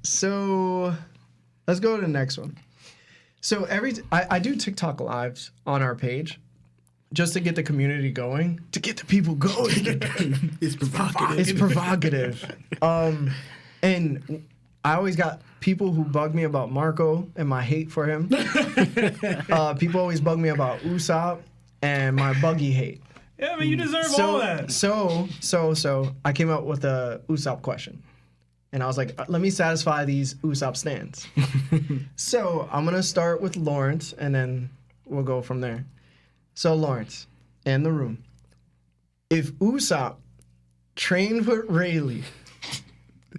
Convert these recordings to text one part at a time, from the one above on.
So let's go to the next one. So I do TikTok lives on our page just to get the community going, to get the people going. It's provocative. It's provocative. And I always got people who bug me about Marco and my hate for him. People always bug me about Ussop and my Buggy hate. Yeah, but you deserve all that. So I came up with a Ussop question. And I was like, let me satisfy these Ussop stands. So I'm going to start with Lawrence, and then we'll go from there. So Lawrence, in the room, if Ussop trained with Rayleigh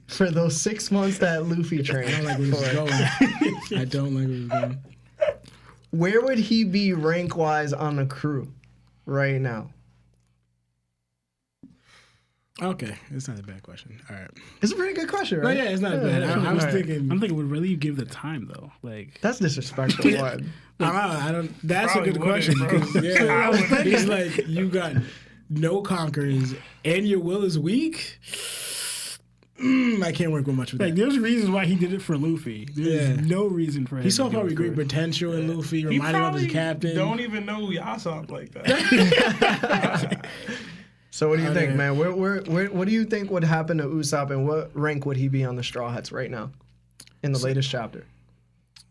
for those 6 months that Luffy trained, I don't like where this is going. I don't like where this is going. Where would he be rank-wise on the crew right now? Okay, it's not a bad question. All right. It's a pretty good question, right? No, yeah, it's not bad. I was thinking. I'm thinking, would really give the time though? Like That's disrespectful. What? I don't. That's a Probably good wouldn't, question bro. because it's like you got no conquerors and your will is weak. I can't work with much with Like, that. there's reasons why he did it for Luffy. There's no reason for him. He saw to do probably it for- great potential in Luffy, He reminding him of his probably captain. don't even know Ussop like that. So what do you think, man? What do you think would happen to Ussop, and what rank would he be on the Straw Hats right now in the latest chapter?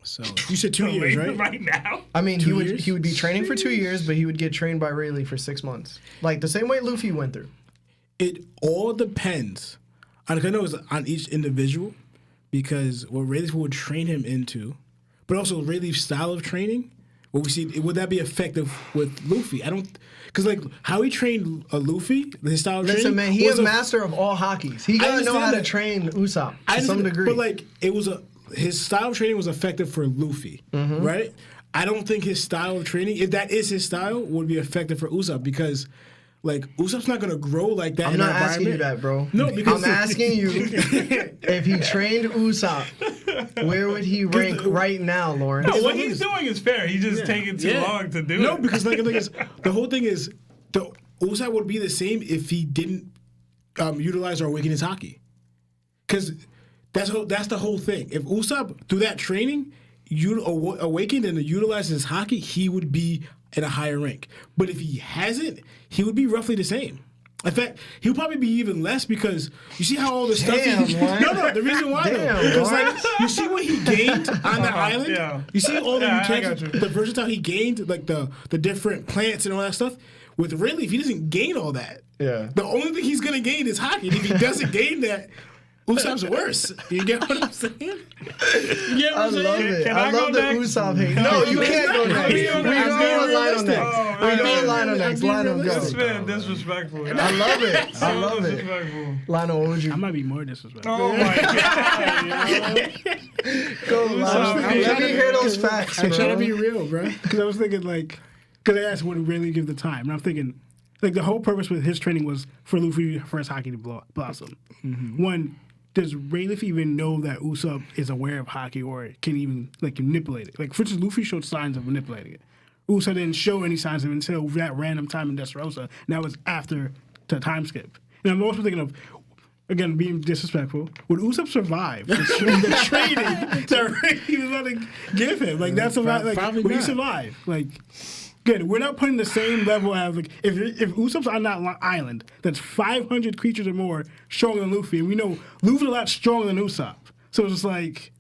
So you said 2 years, right? Right now. I mean, 2 years? he would be training for 2 years, but he would get trained by Rayleigh for 6 months, like the same way Luffy went through. It all depends. I know it's on each individual because what Rayleigh would train him into, but also Rayleigh's style of training. What we see, would that be effective with Luffy? I don't, because like how he trained Luffy, his style of training. Listen, man, he was a master of all hockeys. He gotta know understand how to that. train Ussop I to some understand, degree. but like it was his style of training was effective for Luffy, right? I don't think his style of training, if that is his style, would be effective for Ussop because. Like, Usopp's not going to grow like that I'm in not that asking you environment. that, bro. No, because... I'm asking you if he trained Ussop, where would he rank right now, Lawrence? No, what he's doing is fair. He's just taking too long to do it. No, because like the whole thing is, the Usopp would be the same if he didn't utilize or awaken his hockey. Because that's the whole thing. If Usopp, through that training, awakened and utilized his hockey, he would be at a higher rank. But if he hasn't, he would be roughly the same. In fact, he'll probably be even less because you see how all the stuff. No, the reason why though, because like you see what he gained on the island. Yeah. You see all the I got you. the versatile he gained, like the different plants and all that stuff. With Rayleigh, if he doesn't gain all that, the only thing he's gonna gain is hockey. And if he doesn't gain that, Usopp's worse. You get what I'm saying? You get what I I'm saying? love it. Can I I love go the next? Usopp hate. No, you can't go next. We go to Lionel next. We go to Lionel next. Lionel, This go. man disrespectful. I love it. I love it. Disrespectful. Lionel, what would I you might be more disrespectful. Oh my god. go, Lionel? Let me hear those facts, I'm trying to bro. be real, bro. Because I was thinking, like, because I asked would Rayleigh give the time, and I'm thinking, like, the whole purpose with his training was for Luffy for his hockey to blossom. One, does Rayleigh even know that Usopp is aware of hockey or can even like manipulate it? Like, for instance, Luffy showed signs of manipulating it. Usopp didn't show any signs of it until that random time in Dressrosa, and that was after the time skip. And I'm also thinking of, again, being disrespectful, would Usopp survive the training that he was about to give him? Like, that's about, like, Probably would he not. survive? Like, good, we're not putting the same level as, like, if Usopp's on that island, that's 500 creatures or more stronger than Luffy, and we know Luffy's a lot stronger than Usopp. So it's just like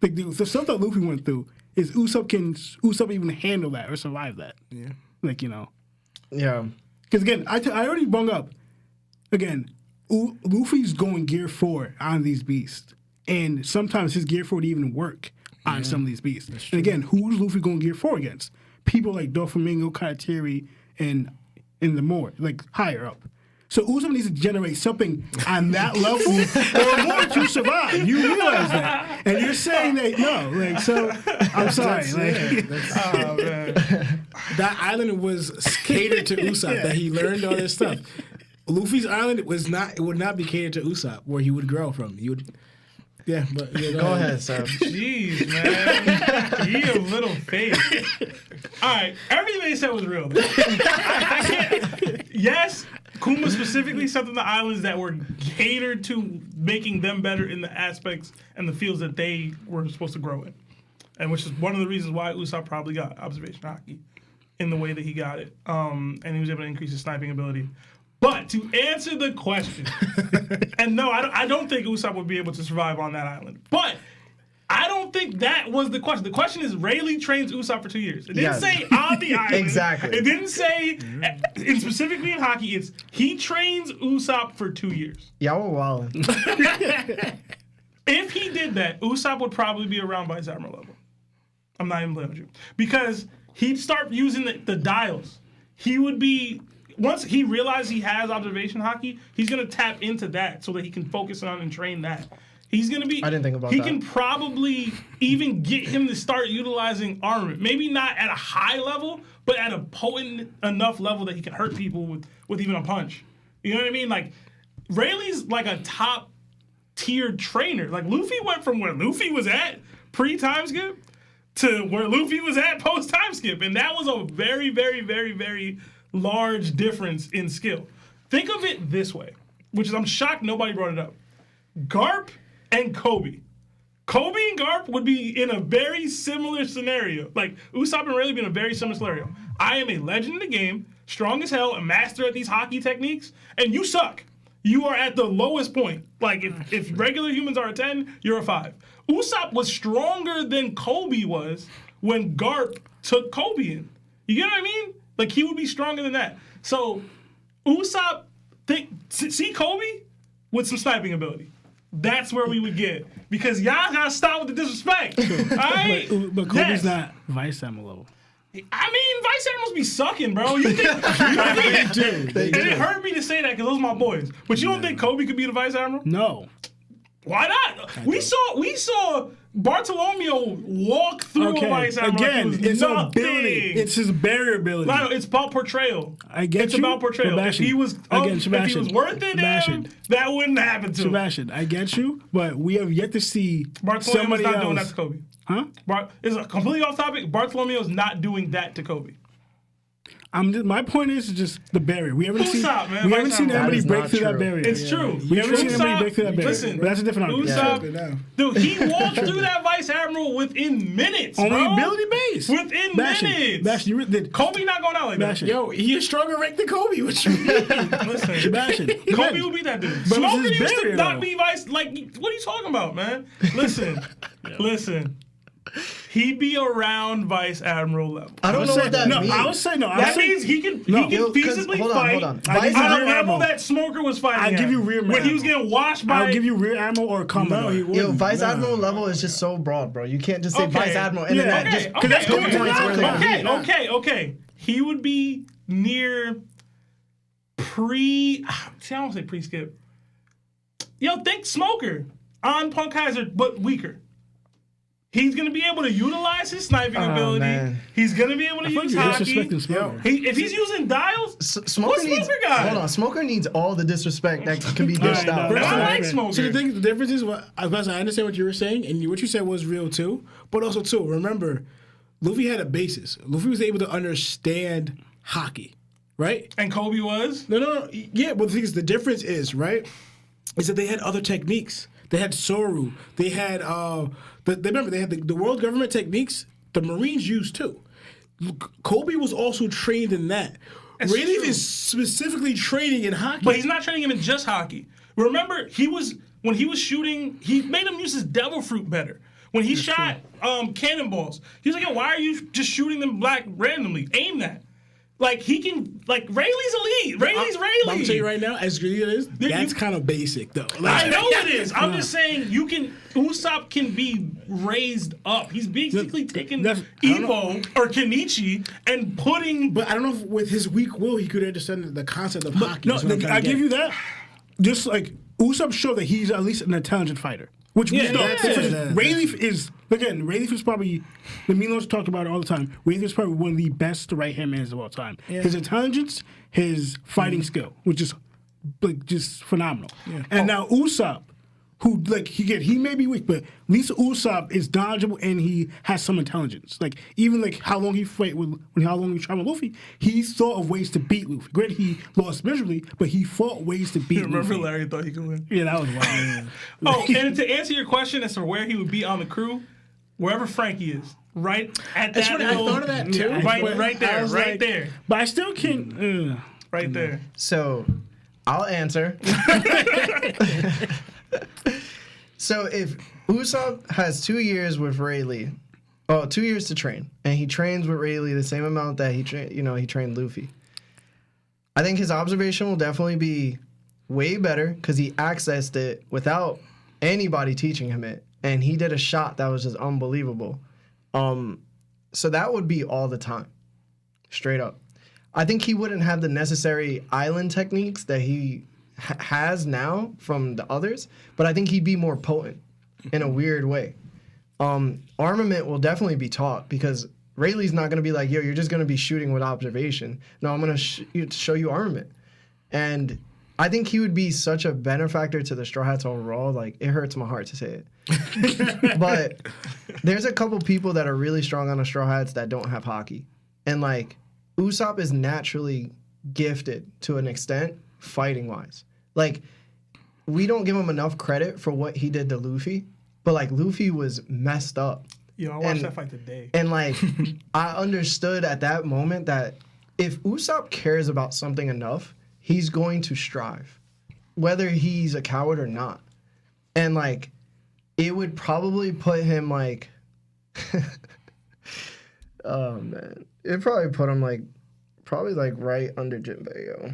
the stuff that Luffy went through, is Usopp even handle that or survive that? Yeah. Like, you know. Yeah. Because, again, I already bung up. Again, Luffy's going Gear 4 on these beasts. And sometimes his Gear 4 would even work on some of these beasts. And, again, who's Luffy going Gear 4 against? People like Doflamingo, Karatiri, and the more, like, higher up. So Usopp needs to generate something on that level or more to survive. You realize that. And you're saying that, no. Like, so, I'm sorry. Oh man. That island was catered to Usopp, that he learned all this stuff. Luffy's island would not be catered to Usopp, where he would grow from. Go Go ahead, Sam. Jeez, man. He a little fake. All right. Everything they said was real. I can't. Yes, Kuma specifically sent them to islands that were catered to making them better in the aspects and the fields that they were supposed to grow in. And which is one of the reasons why Usopp probably got observation hockey in the way that he got it. And he was able to increase his sniping ability. But to answer the question, and no, I don't think Usopp would be able to survive on that island. But I don't think that was the question. The question is Rayleigh trains Usopp for 2 years. It didn't say on the island. Exactly. It didn't say, specifically in hockey, it's he trains Usopp for 2 years. Y'all were wildin'. If he did that, Usopp would probably be around Vice Admiral level. I'm not even playing with you. Because he'd start using the dials. He would be, once he realizes he has observation hockey, he's going to tap into that so that he can focus on and train that. He's going to be, I didn't think about he that. He can probably even get him to start utilizing armament. Maybe not at a high level, but at a potent enough level that he can hurt people with even a punch. You know what I mean? Like, Rayleigh's like a top tiered trainer. Like, Luffy went from where Luffy was at pre-time skip to where Luffy was at post-time skip. And that was a very, very, very, very large difference in skill. Think of it this way, which is I'm shocked nobody brought it up. Garp and Kobe. Kobe and Garp would be in a very similar scenario. Like, Usopp and Rayleigh be in a very similar scenario. I am a legend in the game, strong as hell, a master at these hockey techniques, and you suck. You are at the lowest point. Like, if regular humans are a 10, you're a 5. Usopp was stronger than Kobe was when Garp took Kobe in. You get what I mean? Like, he would be stronger than that. So, Usopp, see Kobe with some sniping ability. That's where we would get. Because y'all gotta stop with the disrespect. All right? But Kobe's not Vice Admiral level. I mean, Vice Admirals be sucking, bro. You think and it hurt me to say that because those are my boys. But you don't think Kobe could be the Vice Admiral? No. Why not? We saw Bartolomeo walk through a Vice Admiral. Again, like it's ability. It's his barrier ability. No, it's about portrayal. I get it's you. about portrayal. If he was worth it, that wouldn't happen to him. Sebastian, I get you, but we have yet to see Bartolomeo's not doing that to Kobe. Huh? It's completely off topic. Bartolomeo's not doing that to Kobe. My point is just the barrier. We haven't seen That anybody is break not through that true. barrier. It's true. We haven't seen anybody break through that barrier. Listen, but that's a different argument. Usopp, dude, he walked through that Vice Admiral within minutes, Only bro. ability based. Within minutes. Bastion, Kobe not going out like that. Yo, he is stronger ranked than Kobe. What you mean? Listen, Sebastian. Kobe will beat that dude. But Smoker it's his used to barrier, not though. be Vice. Like, what are you talking about, man? Listen. He'd be around Vice Admiral level. I don't know what that means. I would say no. That means he can feasibly fight hold on. on Vice a Admiral level that Smoker was fighting I'll at. give you rear when he was Admiral. getting washed by. I'll give you rear admiral or commodore. No, he wouldn't. Yo, Vice Admiral level is just so broad, bro. You can't just say Vice Admiral and then that just that's pinpoints where they're gonna be. Okay. He would be near I don't want to say pre-skip. Yo, think Smoker on Punk Kaiser, but weaker. He's going to be able to utilize his sniping ability. Man. He's going to be able to use hockey. If he's using dials, Smoker needs. Smoker got? Hold on, Smoker needs all the disrespect that can be dished out. I like Smoker. So the difference is, I understand what you were saying, and what you said was real too. But also too, remember, Luffy had a basis. Luffy was able to understand hockey, right? And Kobe was? No. Yeah, but the thing is, the difference is, right, is that they had other techniques. They had Soru. They had, remember, they had the world government techniques the Marines used too. Kobe was also trained in that. Rayleigh is specifically training in hockey. But he's not training him in just hockey. Remember, when he was shooting, he made him use his devil fruit better. When he shot cannonballs, he was like, yo, why are you just shooting them black randomly? Aim that. Like, he can, like, Rayleigh's elite. Rayleigh's Rayleigh. I'm going to tell you right now, as good as it is, that's kind of basic, though. Like, I know it is. I'm just saying, Usopp can be raised up. He's basically taking Evo or Kenichi and putting. But I don't know if with his weak will, he could understand the concept of hockey. No, I give you that. Just like, Usopp showed that he's at least an intelligent fighter. Which we know. Rayleigh is, again, Rayleigh is probably, the Milos talked about it all the time, Rayleigh is probably one of the best right-hand men of all time. Yeah. His intelligence, his fighting skill, which is like, just phenomenal. Yeah. And now Usopp, who like he may be weak, but at least Usopp is knowledgeable and he has some intelligence. Like even like how long he trained with Luffy, he thought of ways to beat Luffy. Granted, he lost miserably, but he fought ways to beat Remember Luffy. Larry thought he could win? Yeah, that was wild. Oh, and to answer your question as to where he would be on the crew, wherever Frankie is, right at That's that what I little, thought of that too. right there, right there, But I still can't. right there. So, I'll answer. So if Usopp has 2 years with Rayleigh, 2 years to train, and he trains with Rayleigh the same amount that he trained Luffy, I think his observation will definitely be way better because he accessed it without anybody teaching him it, and he did a shot that was just unbelievable. So that would be all the time, straight up. I think he wouldn't have the necessary island techniques that he has now from the others, but I think he'd be more potent in a weird way. Armament will definitely be taught because Rayleigh's not going to be like, yo, you're just going to be shooting with observation. No, I'm going to show you armament. And I think he would be such a benefactor to the Straw Hats overall. Like, it hurts my heart to say it. But there's a couple people that are really strong on the Straw Hats that don't have hockey. And, like, Usopp is naturally gifted to an extent, fighting-wise. Like, we don't give him enough credit for what he did to Luffy, but, like, Luffy was messed up. Yo, I watched that fight today. And, like, I understood at that moment that if Usopp cares about something enough, he's going to strive, whether he's a coward or not. And, like, it would probably put him, like... oh, man. It'd probably put him, like, right under Jinbei, yo.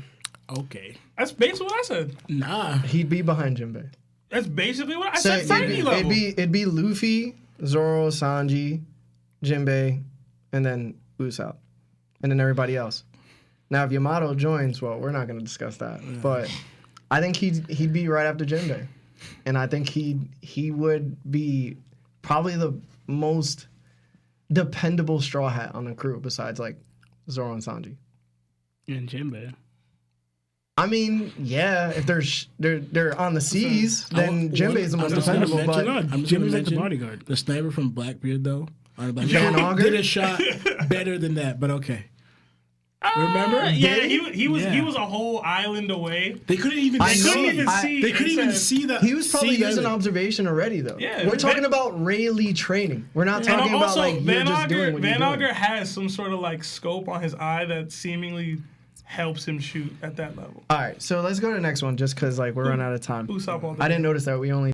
Okay. That's basically what I said. Nah. He'd be behind Jinbei. That's basically what I So said. Frankie level. it'd be Luffy, Zoro, Sanji, Jinbei, and then Usopp, and then everybody else. Now, if Yamato joins, well, we're not going to discuss that. Yeah. But I think he'd be right after Jinbei, and I think he would be probably the most dependable Straw Hat on the crew besides like Zoro and Sanji. And Jinbei. I mean, yeah, if they're on the seas, then Jinbei's the most dependable. But Jinbei's like the bodyguard. The sniper from Blackbeard, though, Van Auger did a shot better than that, but okay. Remember? Yeah, he was a whole island away. They couldn't even see. They couldn't even see the. He was probably using observation already, though. Yeah, we're talking about Rayleigh training. We're not talking about like you're just doing what Van you're Auger doing. has some sort of like scope on his eye that seemingly helps him shoot at that level. All right, so let's go to the next one, just because like we're running out of time. Usopp all day. I didn't notice that we only